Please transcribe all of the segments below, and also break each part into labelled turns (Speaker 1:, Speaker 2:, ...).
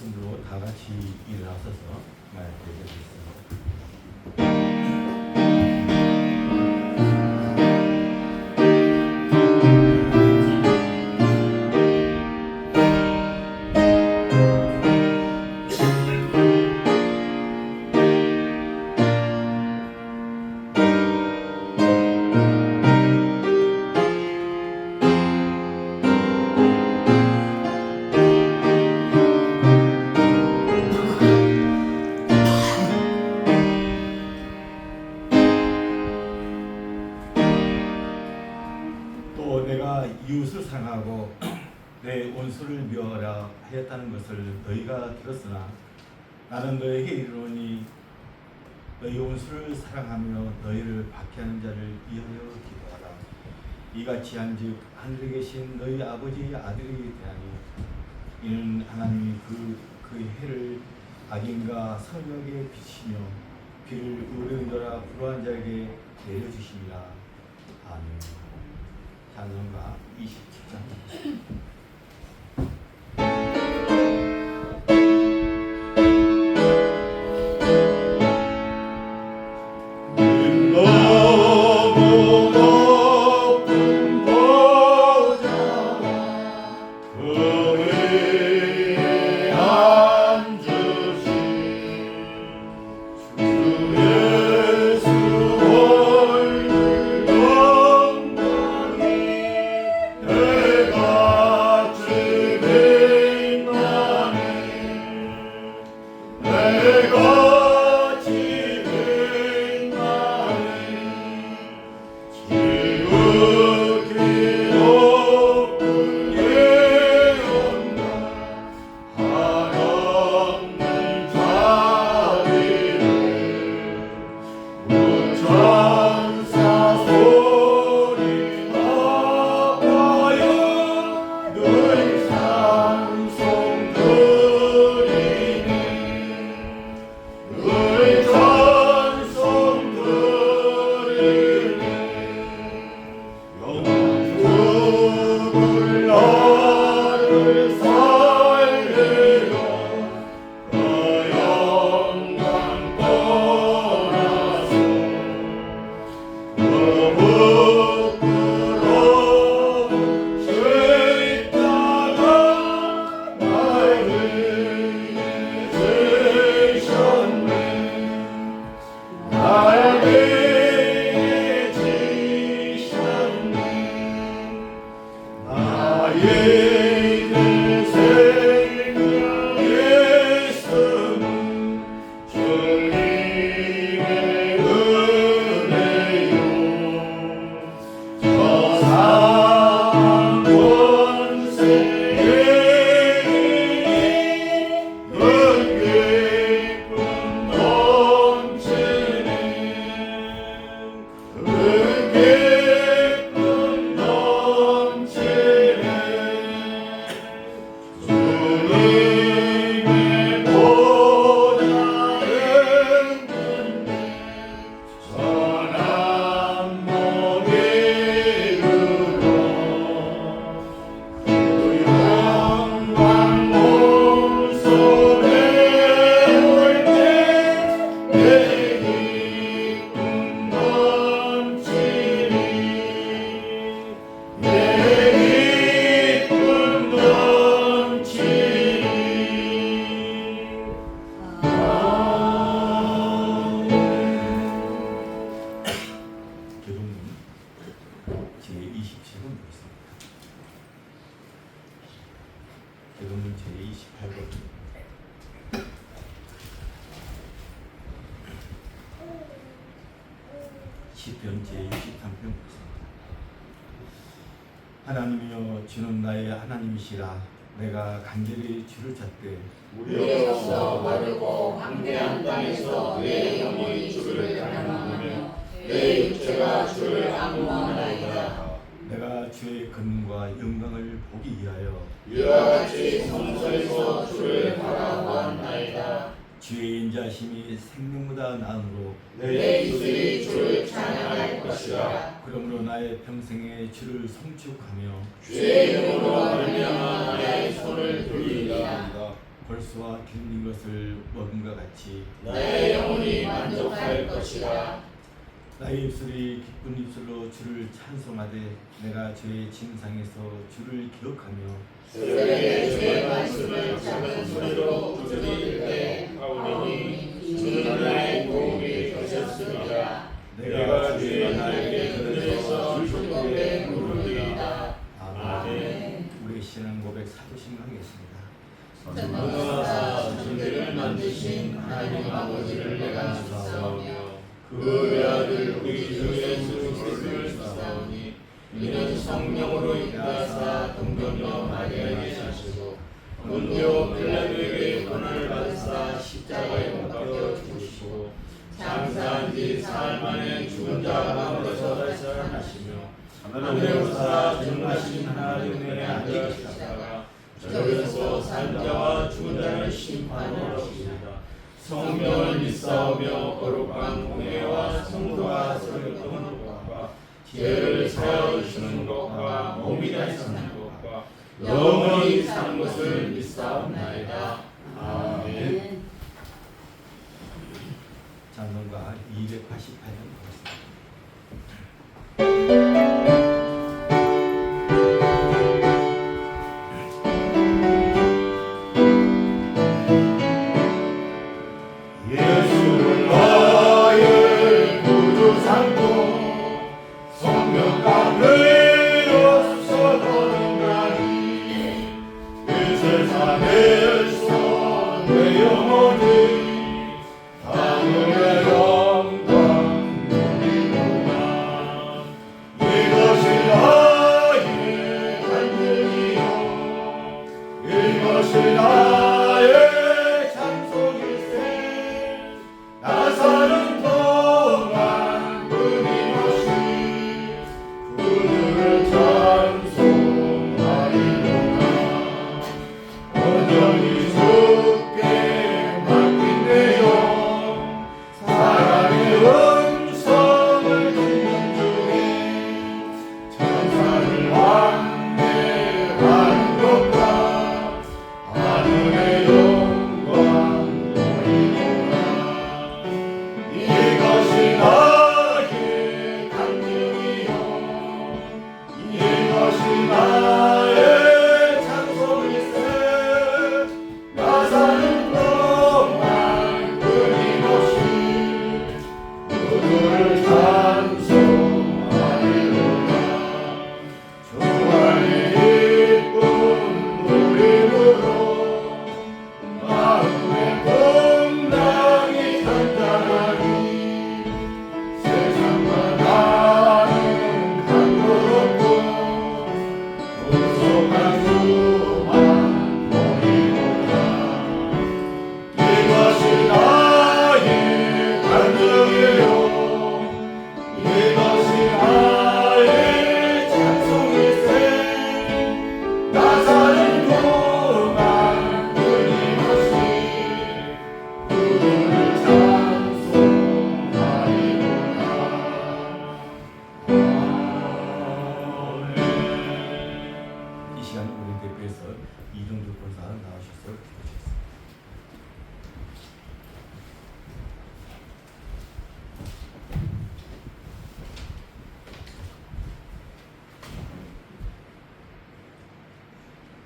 Speaker 1: 말씀으로 다 같이 일어나서서 대기하겠습니다. 또 내가 이웃을 사랑하고 내 원수를 미워하라 하였다는 것을 너희가 들었으나 나는 너에게 이르노니 너희 원수를 사랑하며 너희를 박해하는 자를 위하여 기도하라. 이같이 한즉 하늘에 계신 너희 아버지의 아들이 되나니 이는 하나님이 그 해를 악인과 선역에 비치며 비를 의로인도라 불우한 자에게 내려주심이라. 아멘. 찬송가 27장. 계동문 제28번. 시편 제63편. 하나님이여 주는 나의 하나님이시라. 내가 간절히 주를 찾되
Speaker 2: 우리로서 마르고 황폐한 땅에서 내 영혼이 주를 갈망하며 내 육체가 주를 악무하나이다.
Speaker 1: 내가 주의 권능과 영광을 보기 위하여
Speaker 2: 이와 같이 성소에서 주를 바라보았나이다.
Speaker 1: 주의 인자심이 생명보다 나음으로
Speaker 2: 내 입술이 주를 찬양할 것이라.
Speaker 1: 그러므로 나의 평생에 주를 성축하며
Speaker 2: 주의 이름으로 말미암아 나의 손을 돌리리라.
Speaker 1: 벌수와 것을 먹음과 같이
Speaker 2: 나의 영혼이 만족할 것이라.
Speaker 1: 나의 입술이 기쁜 입술로 주를 찬송하되 내가 죄의 침상에서 주를 기억하며
Speaker 2: 새벽에 주의 말씀을 작은 소리로 부르짖을 때 하오니 주는 나의 도움이 되셨습니다. 내가 주의 나에게 그늘에서 즐겁게 부르리이다. 아멘.
Speaker 1: 우리 신앙 고백 사도신 하겠습니다.
Speaker 2: 전능하사 천지를 만드신 하나님 아버지를 내가 믿사오며 그 외아들 우리 주 예수 그리스도를 믿사오니 이는 성령으로 인하사 동정녀 마리아에게 자시고 본디오 빌라도에게 고난을 받으사 십자가에 못 박혀 죽으시고 장사한 지 사흘 만에 죽은 자 가운데서 다시 살아나시며 하늘에 오사 전능하신 하나님의 앉아 계시다가 저기서 산 자와 죽은 자를 심판하러 오시리라. 성령을 믿사오며 거룩한 공예와 성도와 설교하는 것과 죄를 사하여 주시는 것과 몸이 다시 사는 것과 영원히 사는 것을 믿사옵나이다. 아멘.
Speaker 1: 장론가 288년 보겠습니다.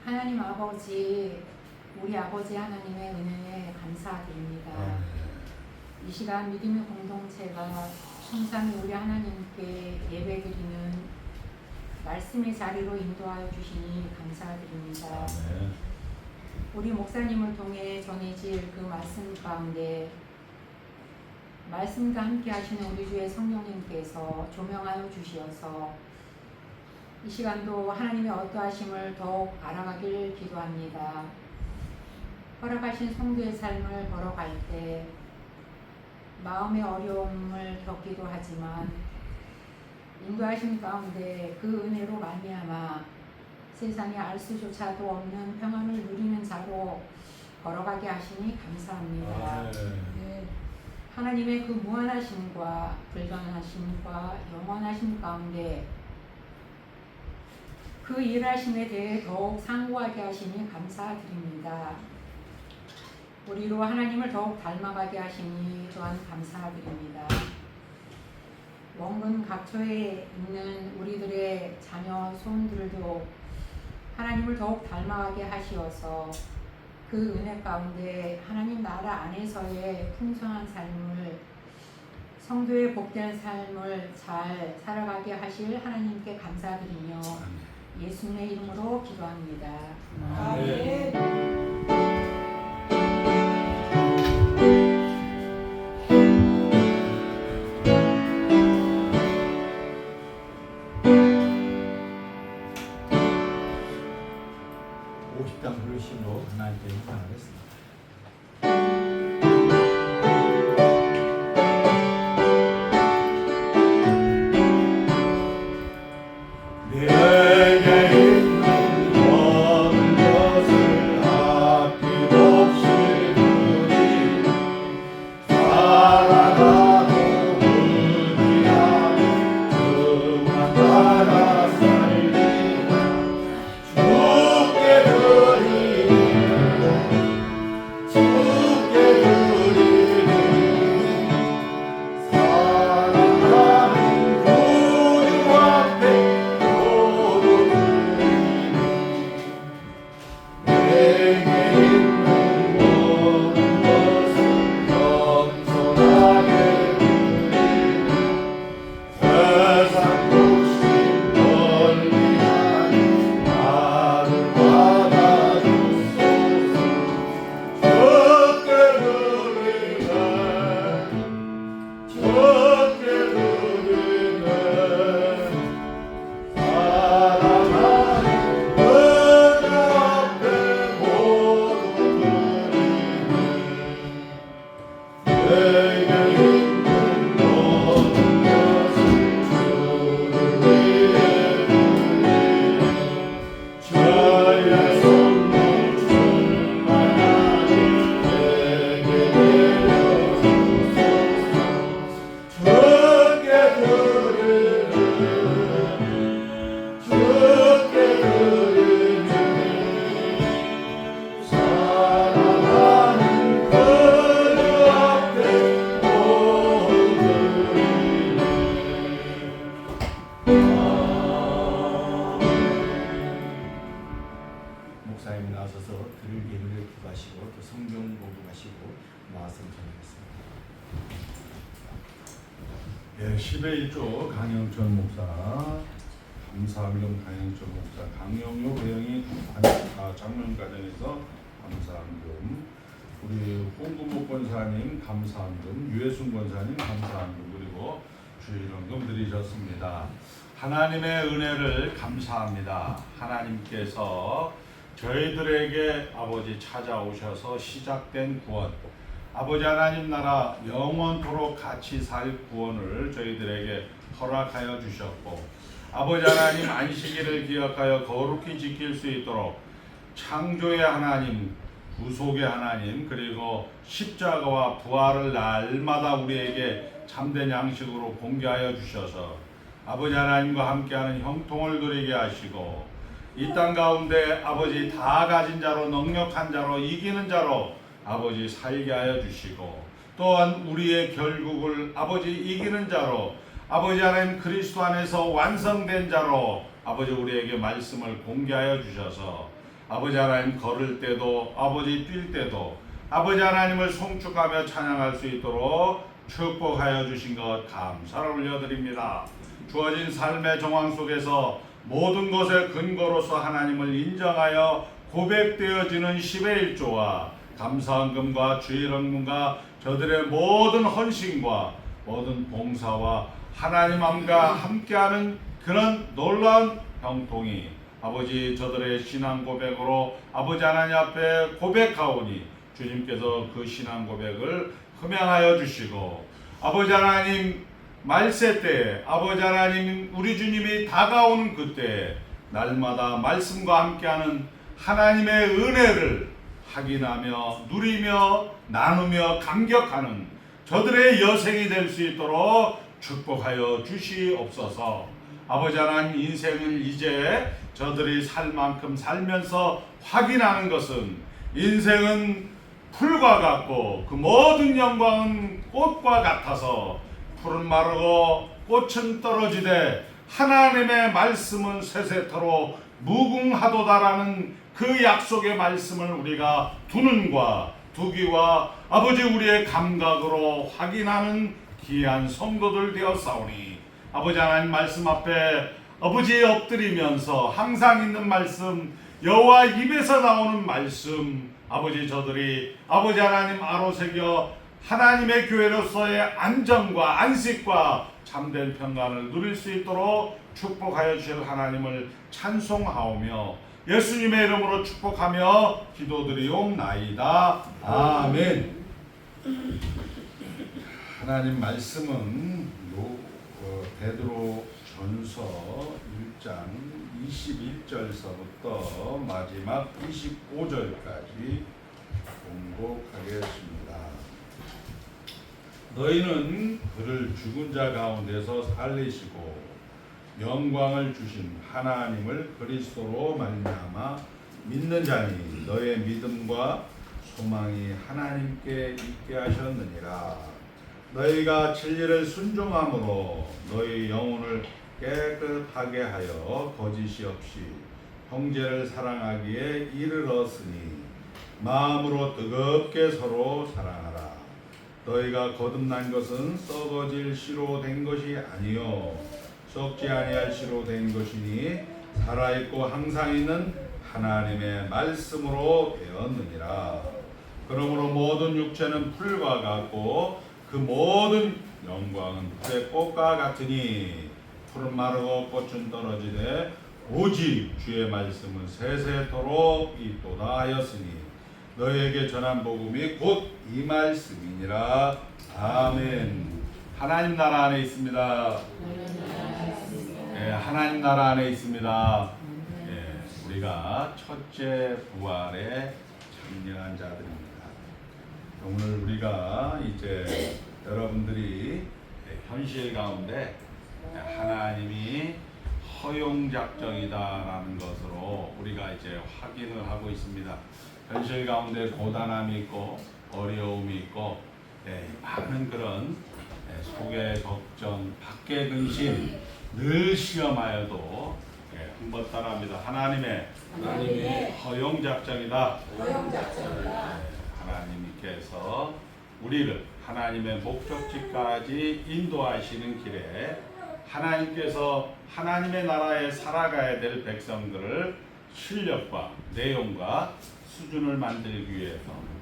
Speaker 3: 하나님 아버지, 우리 아버지 하나님의 은혜에 감사드립니다. 이 시간 믿음의 공동체가 충성히 우리 하나님께 예배드리는 말씀의 자리로 인도하여 주시니 감사드립니다. 우리 목사님을 통해 전해질 그 말씀 가운데 말씀과 함께 하시는 우리 주의 성령님께서 조명하여 주시어서 이 시간도 하나님의 어떠하심을 더욱 알아가길 기도합니다. 허락하신 성도의 삶을 걸어갈 때 마음의 어려움을 겪기도 하지만 인도하심 가운데 그 은혜로 말미암아 세상에 알 수조차도 없는 평안을 누리는 자로 걸어가게 하시니 감사합니다. 네. 하나님의 그 무한하심과 불변하심과 영원하심 가운데 그 일하심에 대해 더욱 상고하게 하시니 감사드립니다. 우리로 하나님을 더욱 닮아가게 하시니 또한 감사드립니다. 먼 각처에 있는 우리들의 자녀 손들도 하나님을 더욱 닮아가게 하시어서 그 은혜 가운데 하나님 나라 안에서의 풍성한 삶을, 성도의 복된 삶을 잘 살아가게 하실 하나님께 감사드리며 예수님의 이름으로 기도합니다.
Speaker 2: 아멘.
Speaker 1: 옥십당 부르심으로 하나님께 찬양하겠습니다. 목사님 나서서 들을 예물을 기도하시고 또 성경 공부하시고 말씀 전하겠습니다.
Speaker 2: 10의 1조 강영천 목사, 감사함금 강영천 목사, 강영료 배영이 장면가정에서 감사함금, 우리 홍금목 권사님 감사함금, 유해순 권사님 감사함금, 그리고 주일원금 드리셨습니다. 하나님의 은혜를 감사합니다. 하나님께서 저희들에게 아버지 찾아오셔서 시작된 구원, 아버지 하나님 나라 영원토록 같이 살 구원을 저희들에게 허락하여 주셨고, 아버지 하나님 안식일을 기억하여 거룩히 지킬 수 있도록 창조의 하나님, 구속의 하나님, 그리고 십자가와 부활을 날마다 우리에게 참된 양식으로 공개하여 주셔서 아버지 하나님과 함께하는 형통을 누리게 하시고, 이 땅 가운데 아버지 다 가진 자로, 능력한 자로, 이기는 자로 아버지 살게 하여 주시고, 또한 우리의 결국을 아버지 이기는 자로, 아버지 하나님 그리스도 안에서 완성된 자로 아버지 우리에게 말씀을 공개하여 주셔서 아버지 하나님 걸을 때도, 아버지 뛸 때도 아버지 하나님을 송축하며 찬양할 수 있도록 축복하여 주신 것 감사를 올려드립니다. 주어진 삶의 정황 속에서 모든 것의 근거로서 하나님을 인정하여 고백되어지는 10의 1조와 감사헌금과 주일헌금과 저들의 모든 헌신과 모든 봉사와 하나님과 함께하는 그런 놀라운 형통이 아버지 저들의 신앙 고백으로 아버지 하나님 앞에 고백하오니 주님께서 그 신앙 고백을 흠양하여 주시고, 아버지 하나님 말세 때에 아버지 하나님 우리 주님이 다가오는 그때 날마다 말씀과 함께하는 하나님의 은혜를 확인하며 누리며 나누며 감격하는 저들의 여생이 될 수 있도록 축복하여 주시옵소서. 아버지 하나님 인생을 이제 저들이 살 만큼 살면서 확인하는 것은 인생은
Speaker 4: 풀과 같고 그 모든 영광은 꽃과 같아서 풀은 마르고 꽃은 떨어지되 하나님의 말씀은 세세토록 무궁하도다라는 그 약속의 말씀을 우리가 두 눈과 두 귀와 아버지 우리의 감각으로 확인하는 귀한 성도들 되었사오니 아버지 하나님 말씀 앞에 아버지에 엎드리면서 항상 있는 말씀 여호와 입에서 나오는 말씀 아버지 저들이 아버지 하나님 아로새겨 하나님의 교회로서의 안정과 안식과 참된 평강을 누릴 수 있도록 축복하여 주실 하나님을 찬송하오며 예수님의 이름으로 축복하며 기도드리옵나이다. 아멘. 하나님 말씀은 베드로 전서 1장 21절서부터 마지막 25절까지 공독하겠습니다. 너희는 그를 죽은 자 가운데서 살리시고 영광을 주신 하나님을 그리스도로 말미암아 믿는 자니 너의 믿음과 소망이 하나님께 있게 하셨느니라. 너희가 진리를 순종함으로 너희 영혼을 깨끗하게 하여 거짓이 없이 형제를 사랑하기에 이르렀으니 마음으로 뜨겁게 서로 사랑하라. 너희가 거듭난 것은 썩어질 씨로 된 것이 아니요 썩지 아니할 씨로 된 것이니 살아있고 항상 있는 하나님의 말씀으로 되었느니라. 그러므로 모든 육체는 풀과 같고 그 모든 영광은 풀의 꽃과 같으니 풀은 마르고 꽃은 떨어지되 오직 주의 말씀은 세세토록 있도다 하였으니 너희에게 전한 복음이 곧 이 말씀이니라. 아멘. 하나님 나라 안에 있습니다. 예, 하나님 나라 안에 있습니다. 예, 우리가 첫째 부활에 참여한 자들입니다. 오늘 우리가 이제 여러분들이 현실 가운데 하나님이 허용 작정이다라는 것으로 우리가 이제 확인을 하고 있습니다. 현실 가운데 고단함이 있고 어려움이 있고 많은 그런 속의 걱정, 밖의 근심 늘 시험하여도 한번 따라합니다. 하나님의 허용 작정이다. 하나님께서 우리를 하나님의 목적지까지 인도하시는 길에 하나님께서 하나님의 나라에 살아가야 될 백성들을 실력과 내용과 수준을 만들기 위해서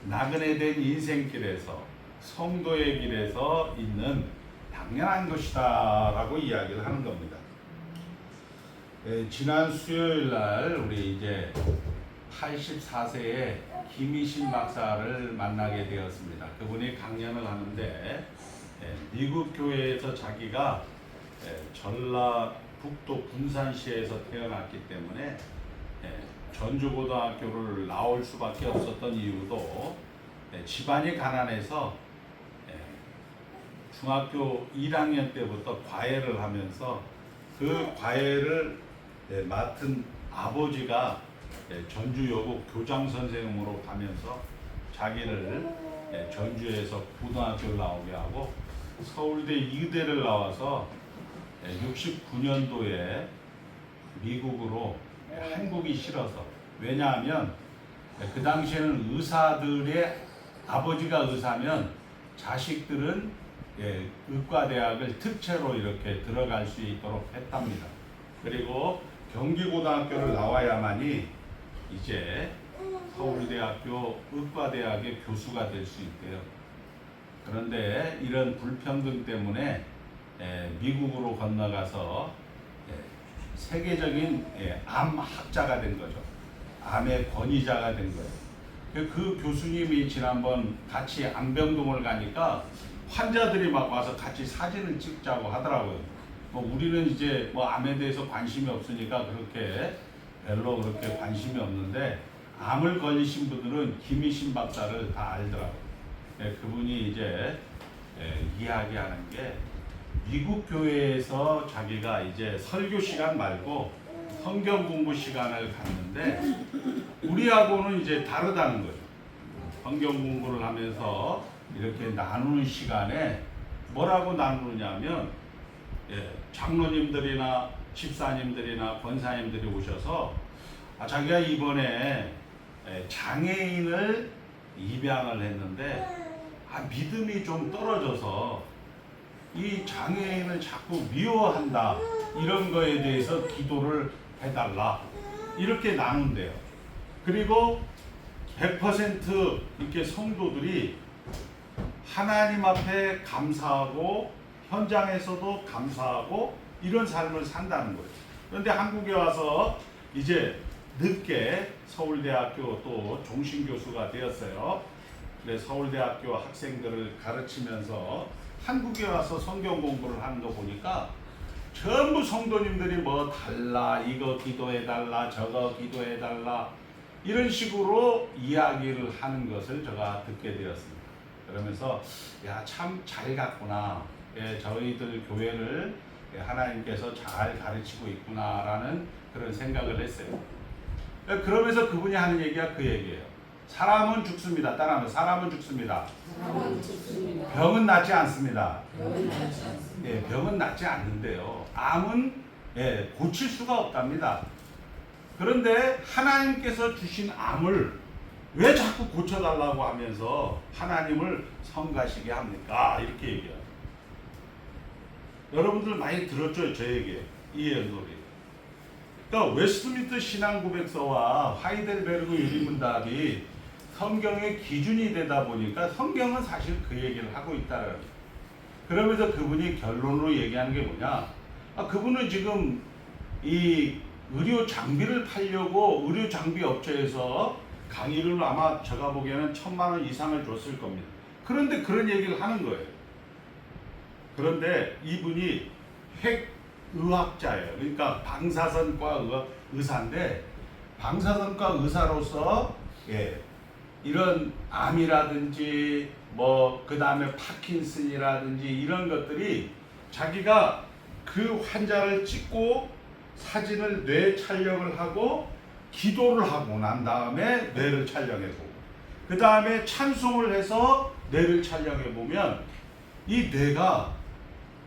Speaker 4: 나그네된 인생길에서 성도의 길에서 있는 당연한 것이다 라고 이야기를 하는 겁니다. 지난 수요일 날 우리 이제 84세의 김희신 박사를 만나게 되었습니다. 그분이 강연을 하는데 미국 교회에서 자기가 전라북도 군산시에서 태어났기 때문에 전주고등학교를 나올 수밖에 없었던 이유도 집안이 가난해서 중학교 1학년 때부터 과외를 하면서 그 과외를 맡은 아버지가 전주여고 교장선생님으로 가면서 자기를 전주에서 고등학교를 나오게 하고 서울대 의대를 나와서 69년도에 미국으로 한국이 싫어서 왜냐하면 그 당시에는 의사들의 아버지가 의사면 자식들은 의과대학을 특채로 이렇게 들어갈 수 있도록 했답니다. 그리고 경기고등학교를 나와야만이 이제 서울대학교 의과대학의 교수가 될 수 있대요. 그런데 이런 불평등 때문에 미국으로 건너가서 세계적인 암학자가 된 거죠. 암의 권위자가 된 거예요. 그 교수님이 지난번 같이 암병동을 가니까 환자들이 막 와서 같이 사진을 찍자고 하더라고요. 우리는 이제 암에 대해서 관심이 없으니까 그렇게 별로 그렇게 관심이 없는데 암을 걸리신 분들은 김희신 박사를 다 알더라고요. 그분이 이제 이야기하는 게 미국 교회에서 자기가 이제 설교 시간 말고 성경 공부 시간을 갖는데 우리하고는 이제 다르다는 거죠. 성경 공부를 하면서 이렇게 나누는 시간에 뭐라고 나누느냐면 장로님들이나 집사님들이나 권사님들이 오셔서 자기가 이번에 장애인을 입양을 했는데 믿음이 좀 떨어져서 이 장애인을 자꾸 미워한다, 이런 거에 대해서 기도를 해달라, 이렇게 나눈대요. 그리고 100% 이렇게 성도들이 하나님 앞에 감사하고 현장에서도 감사하고 이런 삶을 산다는 거예요. 그런데 한국에 와서 이제 늦게 서울대학교 또 종신교수가 되었어요. 그래서 서울대학교 학생들을 가르치면서 한국에 와서 성경 공부를 하는 거 보니까 전부 성도님들이 뭐 달라, 이거 기도해달라, 저거 기도해달라, 이런 식으로 이야기를 하는 것을 제가 듣게 되었습니다. 그러면서 참 잘 갔구나, 저희들 교회를 하나님께서 잘 가르치고 있구나라는 그런 생각을 했어요. 그러면서 그분이 하는 얘기가 그 얘기예요. 사람은 죽습니다. 따라하면 사람은 죽습니다. 병은 낫지 않습니다. 병은 낫지 않는데요, 암은 고칠 수가 없답니다. 그런데 하나님께서 주신 암을 왜 자꾸 고쳐달라고 하면서 하나님을 성가시게 합니까? 이렇게 얘기해요. 여러분들 많이 들었죠? 저에게 이 연설이. 그러니까 웨스트민스터 신앙고백서와 하이델베르그 유리문답이 성경의 기준이 되다 보니까 성경은 사실 그 얘기를 하고 있다는 거예요. 그러면서 그분이 결론으로 얘기하는 게 뭐냐? 그분은 지금 이 의료 장비를 팔려고 의료 장비 업체에서 강의를 아마 제가 보기에는 1,000만 원 이상을 줬을 겁니다. 그런데 그런 얘기를 하는 거예요. 그런데 이분이 핵의학자예요. 그러니까 방사선과 의사인데, 방사선과 의사로서 이런 암이라든지 뭐 그 다음에 파킨슨이라든지 이런 것들이 자기가 그 환자를 찍고 사진을 뇌 촬영을 하고 기도를 하고 난 다음에 뇌를 촬영해보고 그 다음에 찬송을 해서 뇌를 촬영해보면 이 뇌가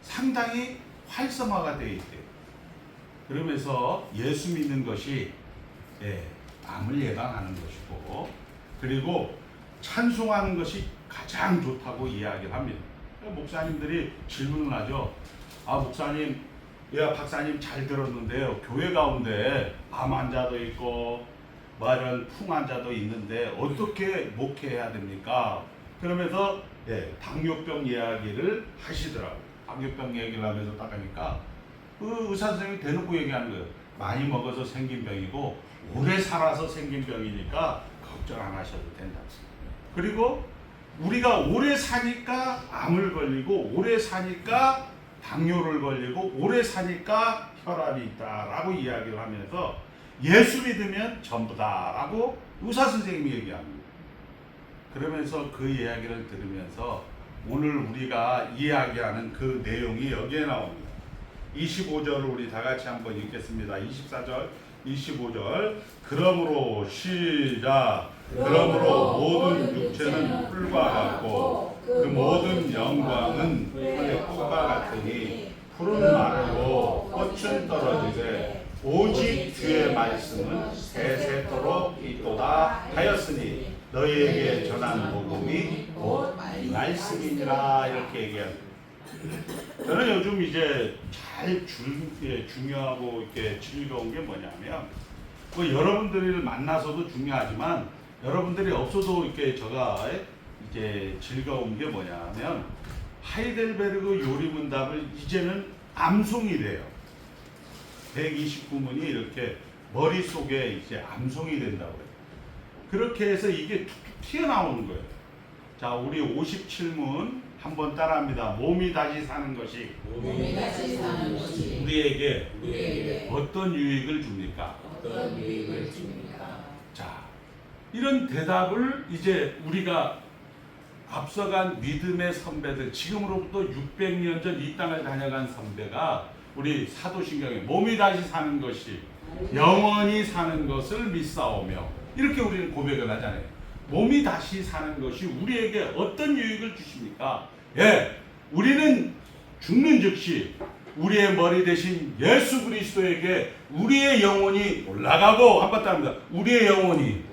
Speaker 4: 상당히 활성화가 되어 있대요. 그러면서 예수 믿는 것이 암을 예방하는 것이고, 그리고 찬송하는 것이 가장 좋다고 이야기를 합니다. 목사님들이 질문을 하죠. 목사님, 박사님 잘 들었는데요, 교회 가운데 암 환자도 있고 뭐 이런 풍 환자도 있는데 어떻게 목회해야 됩니까? 그러면서 당뇨병 이야기를 하시더라고요. 당뇨병 얘기를 하면서 딱 하니까 그 의사 선생님이 대놓고 얘기하는 거예요. 많이 먹어서 생긴 병이고 오래 살아서 생긴 병이니까 걱정 안 하셔도 된다. 그리고 우리가 오래 사니까 암을 걸리고 오래 사니까 당뇨를 걸리고 오래 사니까 혈압이 있다라고 이야기를 하면서 예수 믿으면 전부다라고 의사 선생님이 얘기합니다. 그러면서 그 이야기를 들으면서 오늘 우리가 이야기하는 그 내용이 여기에 나옵니다. 25절을 우리 다 같이 한번 읽겠습니다. 24절, 25절. 그러므로 시작. 그러므로 모든 육체는 풀과 같고 그 모든 영광은 풀의 꽃과 같으니 풀은 마르고 꽃은 떨어지되 오직 주의 말씀은 세세토록 있도다 하였으니 너희에게 전한 복음이 곧 말씀이니라, 이렇게 얘기합니다. 저는 요즘 이제 중요하고 이렇게 즐거운 게 뭐냐면, 뭐 여러분들을 만나서도 중요하지만 여러분들이 없어도 이렇게 제가 이제 즐거운 게 뭐냐면, 하이델베르그 요리문답을 이제는 암송이 돼요. 129문이 이렇게 머릿속에 이제 암송이 된다고 해요. 그렇게 해서 이게 툭툭 튀어나오는 거예요. 자, 우리 57문 한번 따라합니다. 몸이 다시 사는 것이 우리에게 어떤 유익을 줍니까? 자, 이런 대답을 이제 우리가 앞서간 믿음의 선배들, 지금으로부터 600년 전 이 땅을 다녀간 선배가 우리 사도신경에 몸이 다시 사는 것이 영원히 사는 것을 믿사오며, 이렇게 우리는 고백을 하잖아요. 몸이 다시 사는 것이 우리에게 어떤 유익을 주십니까? 예, 우리는 죽는 즉시 우리의 머리 대신 예수 그리스도에게 우리의 영혼이 올라가고, 한번 따릅니다. 우리의 영혼이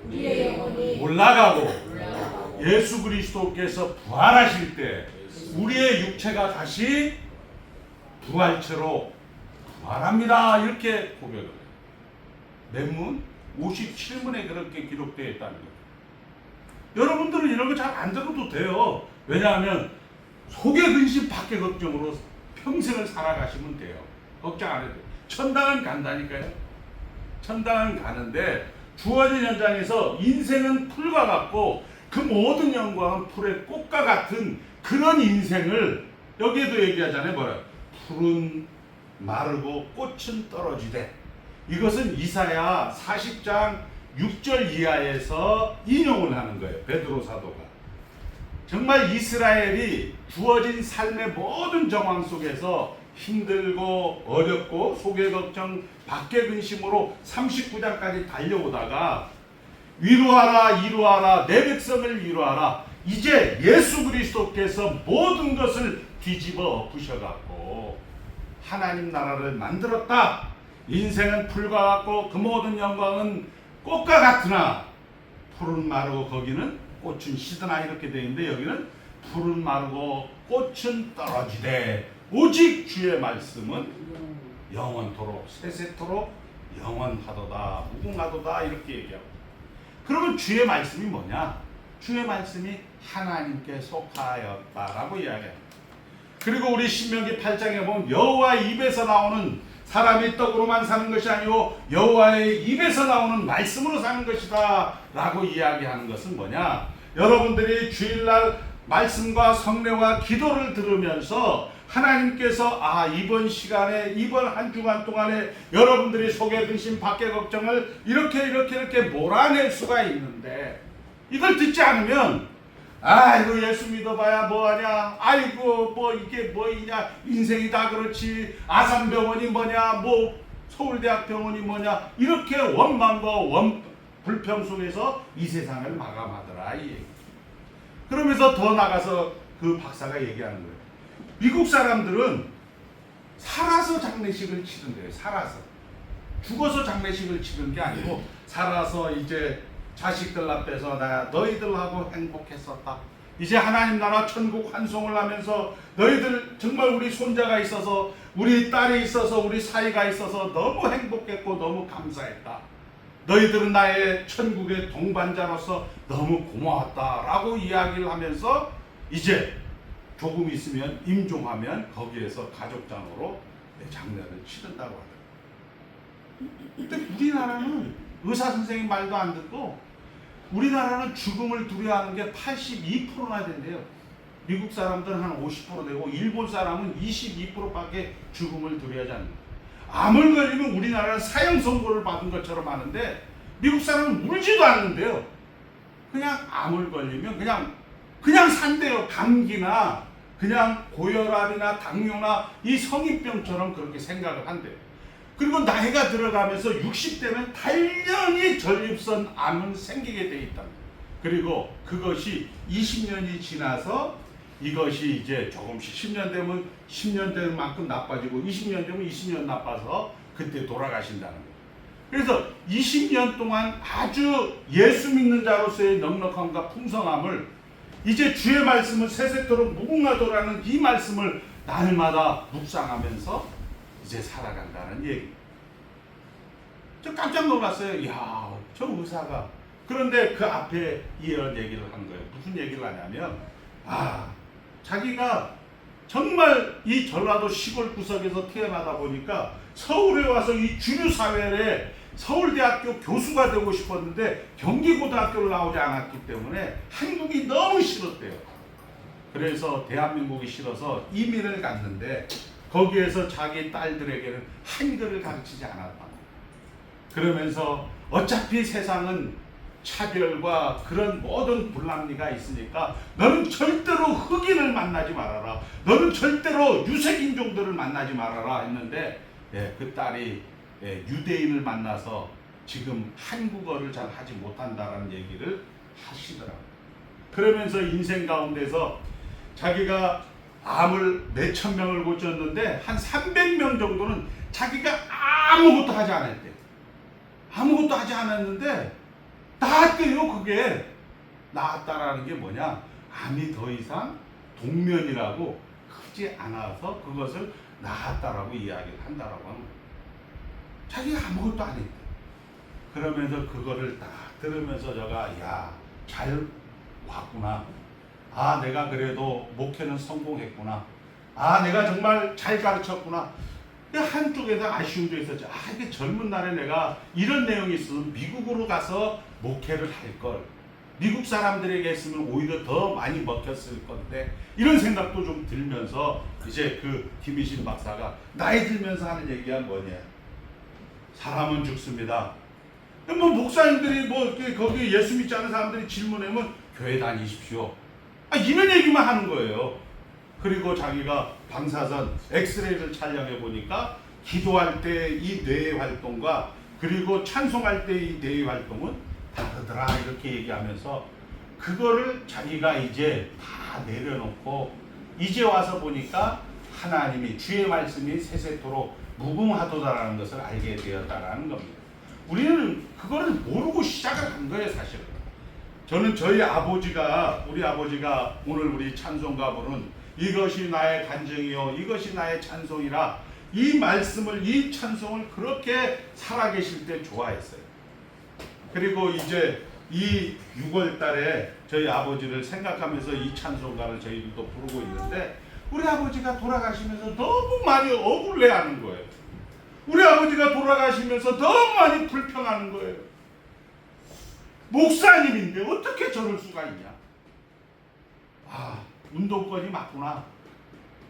Speaker 4: 올라가고 예수 그리스도께서 부활하실 때 우리의 육체가 다시 부활체로 부활합니다. 이렇게 고백을 해요. 맨문 57문에 그렇게 기록되어 있다는 거예요. 여러분들은 이런 거 잘 안 들어도 돼요. 왜냐하면 속의 근심 밖의 걱정으로 평생을 살아가시면 돼요. 걱정 안 해도 돼요. 천당은 간다니까요. 천당은 가는데 주어진 현장에서 인생은 풀과 같고 그 모든 영광은 풀의 꽃과 같은 그런 인생을 여기에도 얘기하잖아요. 뭐라? 풀은 마르고 꽃은 떨어지되. 이것은 이사야 40장 6절 이하에서 인용을 하는 거예요. 베드로 사도가. 정말 이스라엘이 주어진 삶의 모든 정황 속에서 힘들고 어렵고 속의 걱정, 밖의 근심으로 39장까지 달려오다가 위로하라, 이루하라, 내 백성을 위로하라. 이제 예수 그리스도께서 모든 것을 뒤집어 엎으셔갖고 하나님 나라를 만들었다. 인생은 풀과 같고 그 모든 영광은 꽃과 같으나 풀은 마르고 거기는 꽃은 시드나 이렇게 되어 있는데 여기는 풀은 마르고 꽃은 떨어지되 오직 주의 말씀은 영원토록 세세토록 영원하도다 무궁하도다 이렇게 얘기하고. 그러면 주의 말씀이 뭐냐? 주의 말씀이 하나님께 속하였다라고 이야기합니다. 그리고 우리 신명기 8장에 보면 여호와의 입에서 나오는 사람이 떡으로만 사는 것이 아니고 여호와의 입에서 나오는 말씀으로 사는 것이다 라고 이야기하는 것은 뭐냐? 여러분들이 주일날 말씀과 성례와 기도를 들으면서 하나님께서 이번 시간에 이번 한 주간 동안에 여러분들이 속의 근심 밖의 걱정을 이렇게 몰아낼 수가 있는데 이걸 듣지 않으면 아이고 예수 믿어봐야 뭐하냐, 아이고 뭐 이게 뭐이냐, 인생이 다 그렇지, 아산병원이 뭐냐, 뭐 서울대학 병원이 뭐냐, 이렇게 원망과 불평 속에서 이 세상을 마감하더라 이 얘기. 그러면서 더 나가서 그 박사가 얘기하는 거예요. 미국 사람들은 살아서 장례식을 치른대요. 살아서. 죽어서 장례식을 치른 게 아니고 살아서 이제 자식들 앞에서 나 너희들하고 행복했었다. 이제 하나님 나라 천국 환송을 하면서 너희들 정말 우리 손자가 있어서 우리 딸이 있어서 우리 사이가 있어서 너무 행복했고 너무 감사했다. 너희들은 나의 천국의 동반자로서 너무 고마웠다라고 이야기를 하면서 이제 조금 있으면 임종하면 거기에서 가족장으로 장례를 치른다고 하더라고요. 근데 우리나라는 의사 선생님 말도 안 듣고 우리나라는 죽음을 두려워하는 게 82%나 된대요. 미국 사람들은 한 50% 되고 일본 사람은 22%밖에 죽음을 두려워하지 않는 거예요. 암을 걸리면 우리나라는 사형 선고를 받은 것처럼 하는데 미국 사람은 울지도 않는데요. 그냥 암을 걸리면 그냥 산대요. 감기나 그냥 고혈압이나 당뇨나 이 성인병처럼 그렇게 생각을 한대요. 그리고 나이가 들어가면서 60대면 당연히 전립선 암은 생기게 돼 있다. 그리고 그것이 20년이 지나서 이것이 이제 조금씩 10년 되면 10년 되는 만큼 나빠지고 20년 되면 20년 나빠서 그때 돌아가신다는 거예요. 그래서 20년 동안 아주 예수 믿는 자로서의 넉넉함과 풍성함을 이제 주의 말씀을 세세토록 무궁하도라는 이 말씀을 날마다 묵상하면서 이제 살아간다는 얘기. 저 깜짝 놀랐어요. 이야, 저 의사가. 그런데 그 앞에 이런 얘기를 한 거예요. 무슨 얘기를 하냐면 자기가 정말 이 전라도 시골 구석에서 태어나다 보니까 서울에 와서 이 주류 사회에 서울대학교 교수가 되고 싶었는데 경기고등학교를 나오지 않았기 때문에 한국이 너무 싫었대요. 그래서 대한민국이 싫어서 이민을 갔는데 거기에서 자기 딸들에게는 한글을 가르치지 않았다. 그러면서 어차피 세상은 차별과 그런 모든 불합리가 있으니까 너는 절대로 흑인을 만나지 말아라. 너는 절대로 유색인종들을 만나지 말아라 했는데 그 딸이 유대인을 만나서 지금 한국어를 잘 하지 못한다라는 얘기를 하시더라고요. 그러면서 인생 가운데서 자기가 암을 몇천 명을 고쳤는데 한 300명 정도는 자기가 아무것도 하지 않았대. 아무것도 하지 않았는데 나았대요. 그게 나았다라는 게 뭐냐? 암이 더 이상 동면이라고 크지 않아서 그것을 나았다라고 이야기를 한다라고 하는 거예요. 자기가 아무것도 안 했대. 그러면서 그거를 딱 들으면서 제가 잘 왔구나. 내가 그래도 목회는 성공했구나. 내가 정말 잘 가르쳤구나. 한쪽에서 아쉬움도 있었죠. 이게 젊은 날에 내가 이런 내용이 있으면 미국으로 가서 목회를 할 걸. 미국 사람들에게 했으면 오히려 더 많이 먹혔을 건데 이런 생각도 좀 들면서 이제 그 김희신 박사가 나이 들면서 하는 얘기가 뭐냐? 사람은 죽습니다. 뭐 목사님들이 뭐 거기 예수 믿지 않는 사람들이 질문하면 교회 다니십시오. 이런 얘기만 하는 거예요. 그리고 자기가 방사선 엑스레이를 촬영해 보니까 기도할 때 이 뇌의 활동과 그리고 찬송할 때 이 뇌의 활동은 다르더라 이렇게 얘기하면서 그거를 자기가 이제 다 내려놓고 이제 와서 보니까 하나님이 주의 말씀이 세세토록 무궁하도다라는 것을 알게 되었다라는 겁니다. 우리는 그거를 모르고 시작을 한 거예요, 사실은. 저는 저희 아버지가 우리 아버지가 오늘 우리 찬송가 부른 이것이 나의 간증이요 이것이 나의 찬송이라 이 말씀을 이 찬송을 그렇게 살아계실 때 좋아했어요. 그리고 이제 이 6월 달에 저희 아버지를 생각하면서 이 찬송가를 저희들도 부르고 있는데 우리 아버지가 돌아가시면서 너무 많이 억울해하는 거예요. 우리 아버지가 돌아가시면서 너무 많이 불평하는 거예요. 목사님인데 어떻게 저럴 수가 있냐. 운동권이 맞구나.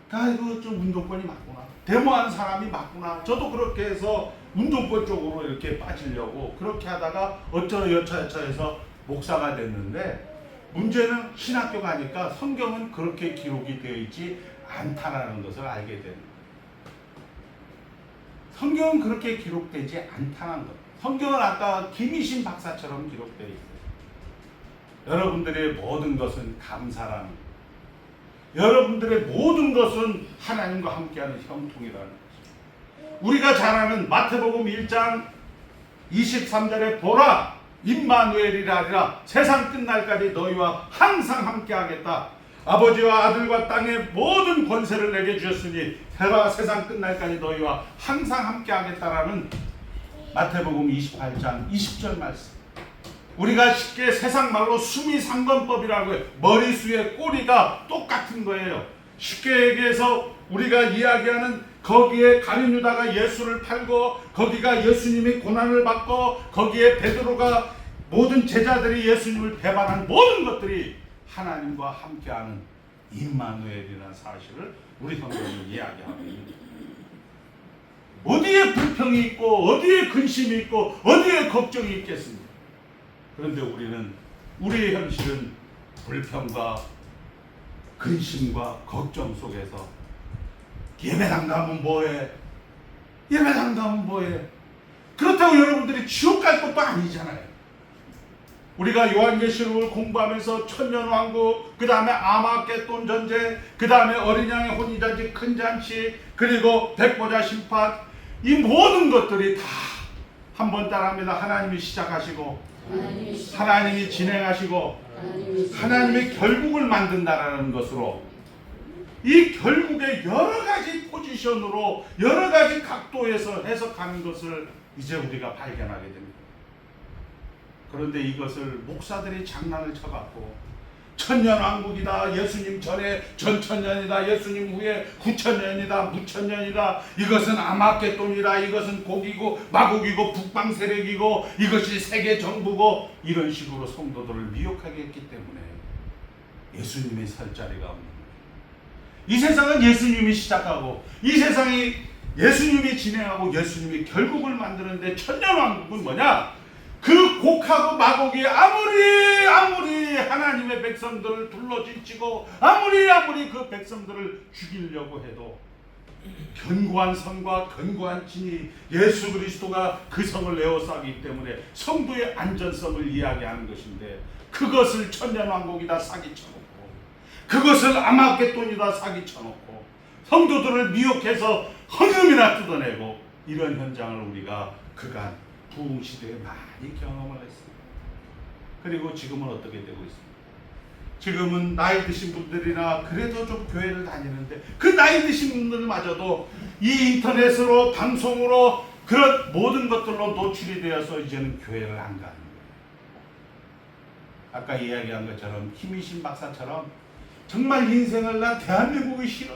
Speaker 4: 이거 좀 운동권이 맞구나. 데모하는 사람이 맞구나. 저도 그렇게 해서 운동권 쪽으로 이렇게 빠지려고 그렇게 하다가 여차여차해서 목사가 됐는데 문제는 신학교 가니까 성경은 그렇게 기록이 되어 있지 않다라는 것을 알게 되는 거예요. 성경은 그렇게 기록되지 않다는 것. 성경은 아까 김희신 박사처럼 기록되어 있어요. 여러분들의 모든 것은 감사라는 것. 여러분들의 모든 것은 하나님과 함께하는 형통이라는 것입니다. 우리가 잘 아는 마태복음 1장 23절에 보라 임마누엘이라 하리라 세상 끝날까지 너희와 항상 함께하겠다. 아버지와 아들과 땅의 모든 권세를 내게 주셨으니 세상 끝날까지 너희와 항상 함께하겠다라는 마태복음 28장 20절 말씀. 우리가 쉽게 세상 말로 수미상관법이라고 해요. 머리수의 꼬리가 똑같은 거예요. 쉽게 얘기해서 우리가 이야기하는 거기에 가룟 유다가 예수를 팔고 거기가 예수님이 고난을 받고 거기에 베드로가 모든 제자들이 예수님을 배반한 모든 것들이 하나님과 함께하는 임마누엘이라는 사실을 우리 성경이 이야기하고 있습니다. 어디에 불평이 있고 어디에 근심이 있고 어디에 걱정이 있겠습니까? 그런데 우리의 현실은 불평과 근심과 걱정 속에서 예배당 가면 뭐해? 예배당 가면 뭐해? 그렇다고 여러분들이 지옥 갈 것도 아니잖아요. 우리가 요한계시록을 공부하면서 천년왕국, 그 다음에 아마겟돈 전쟁, 그 다음에 어린 양의 혼인잔치 큰 잔치, 그리고 백보자 심판, 이 모든 것들이 다 한 번 따라합니다. 하나님이 시작하시고 하나님이 진행하시고 하나님이 결국을 만든다라는 것으로 이 결국의 여러 가지 포지션으로 여러 가지 각도에서 해석하는 것을 이제 우리가 발견하게 됩니다. 그런데 이것을 목사들이 장난을 쳐갖고 천년왕국이다, 예수님 전에 전천년이다, 예수님 후에 9천년이다, 무천년이다, 이것은 아마겟돈이다, 이것은 고기고 마곡이고 북방 세력이고 이것이 세계 정부고 이런 식으로 성도들을 미혹하게 했기 때문에 예수님이 설 자리가 없는 거예요. 이 세상은 예수님이 시작하고 이 세상이 예수님이 진행하고 예수님이 결국을 만드는데 천년왕국은 뭐냐? 그 곡하고 마곡이 아무리 하나님의 백성들을 둘러짓고 아무리 그 백성들을 죽이려고 해도 견고한 성과 견고한 진이 예수 그리스도가 그 성을 에워싸기 때문에 성도의 안전성을 이야기하는 것인데, 그것을 천년왕국이다 사기쳐놓고, 그것을 아마겟돈이다 사기쳐놓고, 성도들을 미혹해서 헌금이나 뜯어내고, 이런 현장을 우리가 그간 부흥시대에 많이 경험을 했습니다. 그리고 지금은 어떻게 되고 있습니까? 지금은 나이 드신 분들이나 그래도 좀 교회를 다니는데, 그 나이 드신 분들마저도 이 인터넷으로 방송으로 그런 모든 것들로 노출이 되어서 이제는 교회를 안 가는 거예요. 아까 이야기한 것처럼 김희신 박사처럼 정말 인생을 난 대한민국이 싫어,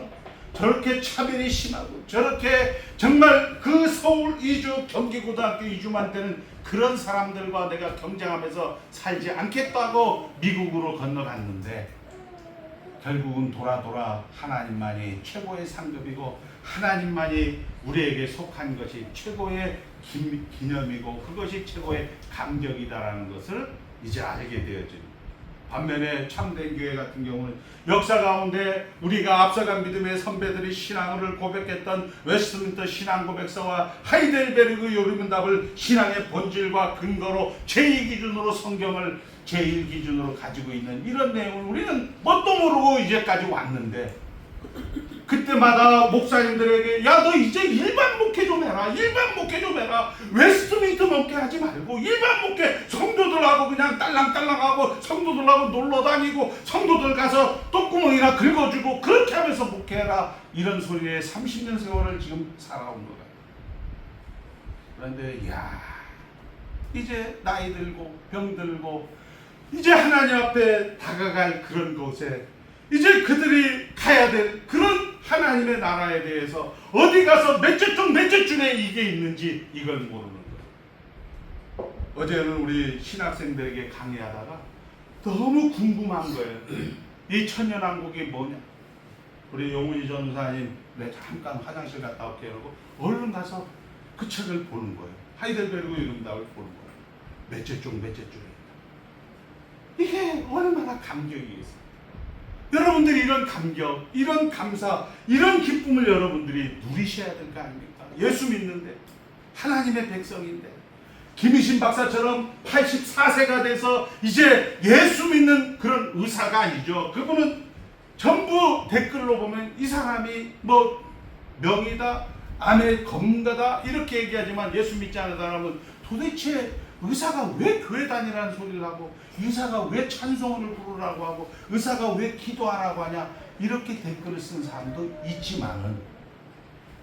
Speaker 4: 저렇게 차별이 심하고 저렇게 정말 그 서울 이주 경기고등학교 이주만 되는 그런 사람들과 내가 경쟁하면서 살지 않겠다고 미국으로 건너갔는데, 결국은 돌아 하나님만이 최고의 상급이고 하나님만이 우리에게 속한 것이 최고의 기념이고 그것이 최고의 감격이다라는 것을 이제 알게 되어집니다. 반면에 참된 교회 같은 경우는 역사 가운데 우리가 앞서간 믿음의 선배들이 신앙을 고백했던 웨스트민스터 신앙 고백서와 하이델베르그 요르문답을 신앙의 본질과 근거로 제2기준으로 성경을 제1기준으로 가지고 있는 이런 내용을 우리는 뭣도 모르고 이제까지 왔는데, 그때마다 목사님들에게 야 너 이제 일반 목회 좀 해라, 일반 목회 좀 해라, 웨스트민스터 목회 하지 말고 일반 목회, 성도들하고 그냥 딸랑딸랑하고 성도들하고 놀러다니고 성도들 가서 똥구멍이나 긁어주고 그렇게 하면서 목회해라, 이런 소리에 30년 세월을 지금 살아온 거예요. 그런데 야 이제 나이 들고 병 들고 이제 하나님 앞에 다가갈 그런 곳에 이제 그들이 가야 될 그런 하나님의 나라에 대해서 어디 가서 몇째 줄에 이게 있는지 이걸 모르는 거예요. 어제는 우리 신학생들에게 강의하다가 너무 궁금한 거예요. 이 천년왕국이 뭐냐. 우리 용훈이 전사님 내 잠깐 화장실 갔다 올게요 그러고 얼른 가서 그 책을 보는 거예요. 하이델베르그 요르문답을 보는 거예요. 몇째 줄에 있다. 이게 얼마나 감격이 있어요. 여러분들이 이런 감격, 이런 감사, 이런 기쁨을 여러분들이 누리셔야 될 거 아닙니까? 예수 믿는데, 하나님의 백성인데, 김희신 박사처럼 84세가 돼서 이제 예수 믿는 그런 의사가 아니죠. 그분은 전부 댓글로 보면 이 사람이 뭐 명의다, 암의 검가다 이렇게 얘기하지만, 예수 믿지 않는 사람은 도대체 의사가 왜 교회 다니라는 소리를 하고, 의사가 왜 찬송을 부르라고 하고, 의사가 왜 기도하라고 하냐, 이렇게 댓글을 쓴 사람도 있지만은,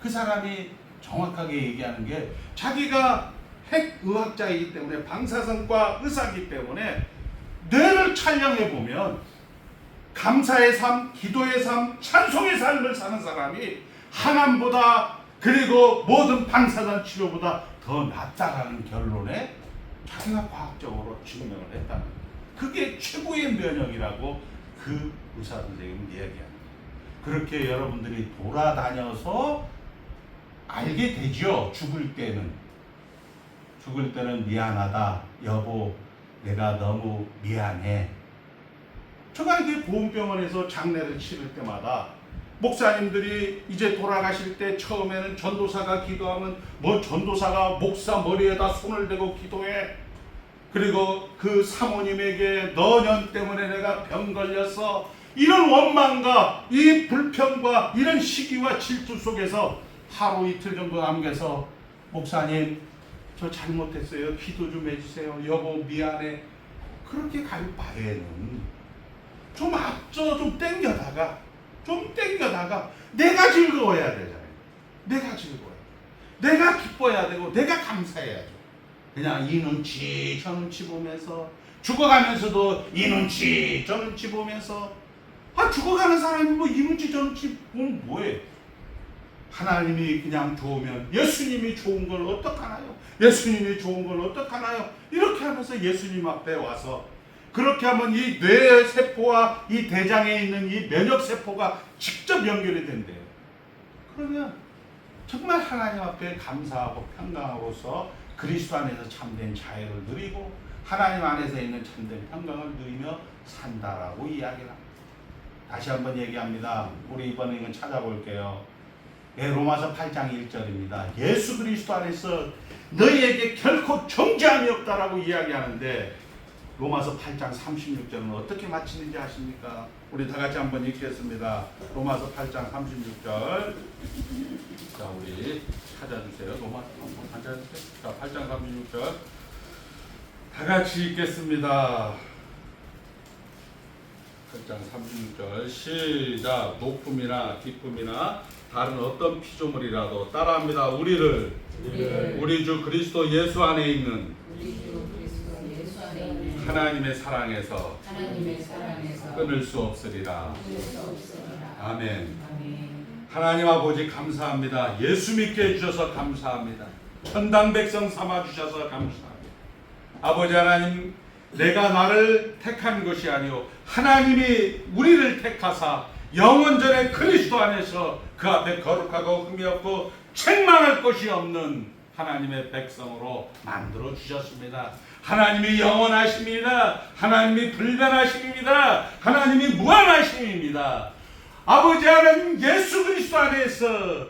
Speaker 4: 그 사람이 정확하게 얘기하는 게 자기가 핵의학자이기 때문에, 방사선과 의사이기 때문에 뇌를 촬영해 보면 감사의 삶, 기도의 삶, 찬송의 삶을 사는 사람이 항암보다 그리고 모든 방사선 치료보다 더 낫다라는 결론에 자기가 과학적으로 증명을 했다는 거예요. 그게 최고의 면역이라고 그 의사 선생님은 이야기합니다. 그렇게 여러분들이 돌아다녀서 알게 되죠. 죽을 때는 미안하다, 여보 내가 너무 미안해. 제가 이게 보훈병원에서 장례를 치를 때마다 목사님들이 이제 돌아가실 때 처음에는 전도사가 기도하면 뭐 전도사가 목사 머리에다 손을 대고 기도해. 그리고 그 사모님에게 너년 때문에 내가 병 걸렸어. 이런 원망과 이 불평과 이런 시기와 질투 속에서 하루 이틀 정도 남겨서 목사님 저 잘못했어요. 기도 좀 해주세요. 여보 미안해. 그렇게 갈 바에는 좀 앞서 좀 땡겨다가 내가 즐거워야 되잖아요. 내가 즐거워야 돼. 내가 기뻐야 되고 내가 감사해야죠. 그냥 이 눈치 저 눈치 보면서 죽어가면서도 이 눈치 저 눈치 보면서 죽어가는 사람이 뭐 이 눈치 저 눈치 보면 뭐해. 하나님이 그냥 좋으면 예수님이 좋은 걸 어떡하나요? 예수님이 좋은 걸 어떡하나요? 이렇게 하면서 예수님 앞에 와서 그렇게 하면 이 뇌세포와 이 대장에 있는 이 면역세포가 직접 연결이 된대요. 그러면 정말 하나님 앞에 감사하고 평강하고서 그리스도 안에서 참된 자유를 누리고 하나님 안에서 있는 참된 평강을 누리며 산다라고 이야기를 합니다. 다시 한번 얘기합니다. 우리 이번에 이건 찾아볼게요. 로마서 8장 1절입니다. 예수 그리스도 안에서 너희에게 결코 정죄함이 없다라고 이야기하는데 로마서 8장 36절은 어떻게 마치는지 아십니까? 우리 다 같이 한번 읽겠습니다. 로마서 8장 36절. 자, 우리 찾아주세요. 로마서 한번 찾아주세요. 자, 8장 36절. 다 같이 읽겠습니다. 8장 36절 시작. 높음이나 기쁨이나 다른 어떤 피조물이라도 따라합니다. 우리 주 그리스도 예수 안에 있는 하나님의 사랑에서 끊을 수 없으리라. 아멘. 하나님 아버지 감사합니다. 예수 믿게 해주셔서 감사합니다. 천당 백성 삼아주셔서 감사합니다. 아버지 하나님, 내가 나를 택한 것이 아니오 하나님이 우리를 택하사 영원전에 그리스도 안에서 그 앞에 거룩하고 흠이 없고 책망할 것이 없는 하나님의 백성으로 만들어 주셨습니다. 하나님이 영원하십니다. 하나님이 불변하십니다. 하나님이 무한하십니다. 아버지 하나님, 예수 그리스도 안에서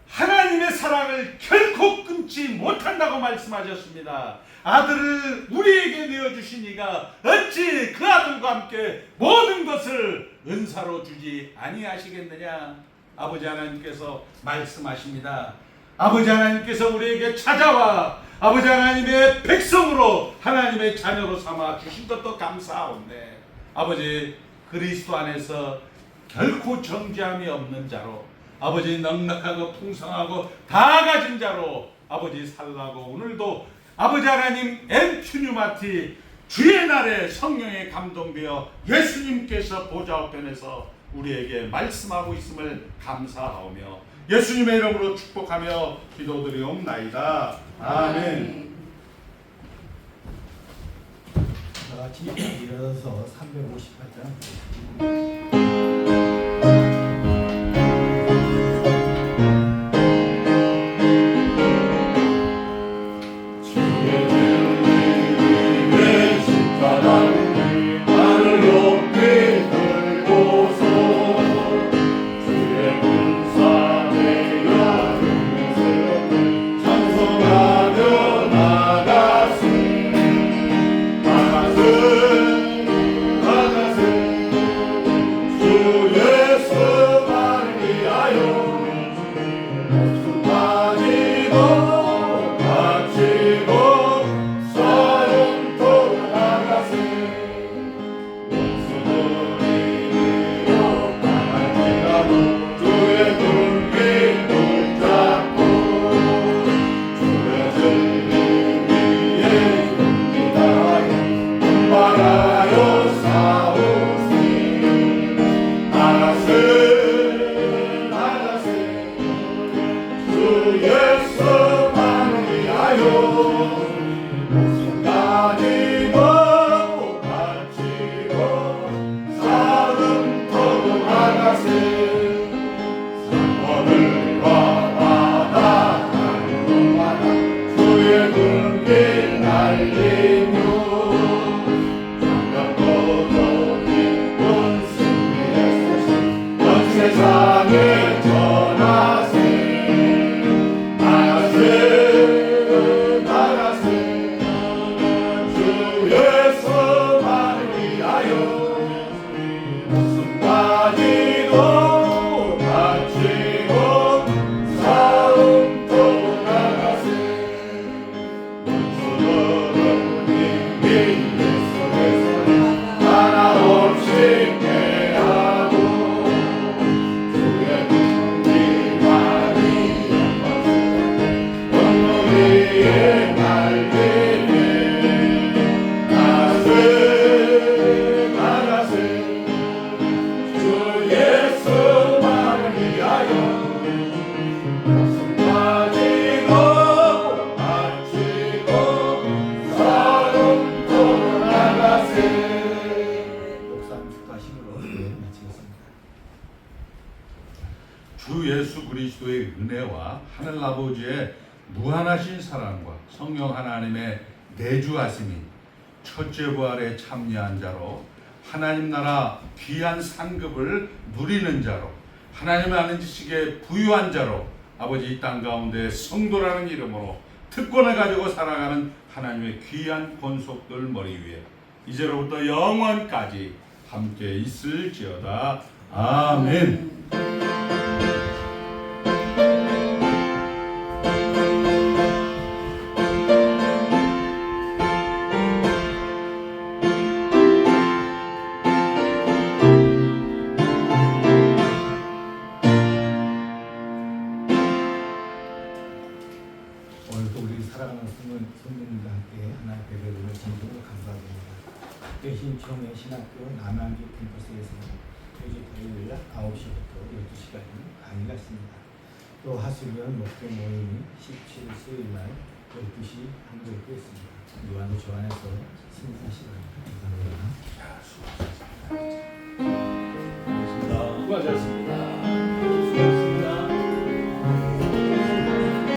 Speaker 4: 하나님의 사랑을 결코 끊지 못한다고 말씀하셨습니다. 아들을 우리에게 내어주신 이가 어찌 그 아들과 함께 모든 것을 은사로 주지 아니하시겠느냐. 아버지 하나님께서 말씀하십니다. 아버지 하나님께서 우리에게 찾아와 아버지 하나님의 백성으로 하나님의 자녀로 삼아 주신 것도 감사하옵네. 아버지, 그리스도 안에서 결코 정죄함이 없는 자로 아버지 넉넉하고 풍성하고 다 가진 자로 아버지 살라고 오늘도 아버지 하나님 엔투뉴마티 주의 날에 성령에 감동되어 예수님께서 보좌 우편에서 우리에게 말씀하고 있음을 감사하오며 예수님의 이름으로 축복하며 기도드리옵나이다. 아멘.
Speaker 1: 다 같이 일어서서 358장.
Speaker 4: 주 예수 그리스도의 은혜와 하늘 아버지의 무한하신 사랑과 성령 하나님의 내주하심이 첫째 부활에 참여한 자로 하나님 나라 귀한 상급을 누리는 자로 하나님의 아는 지식에 부유한 자로 아버지 이 땅 가운데 성도라는 이름으로 특권을 가지고 살아가는 하나님의 귀한 권속들 머리 위에 이제로부터 영원까지 함께 있을지어다. 아멘.
Speaker 1: 오늘도 우리 사랑하는 손님과 함께 하나 뵈뵈를 진심으로 감사드립니다. 대신청의 신학교 남양주 캠퍼스에서 매주 토요일 날 9시부터 12시까지 강의가 있습니다. 또 하수련 목표 모임이 17일 수요일 날 12시 한국에 있습니다. 요한도 저 안에서 신사시 바랍니다. 감사합니다.
Speaker 4: 수고하셨습니다.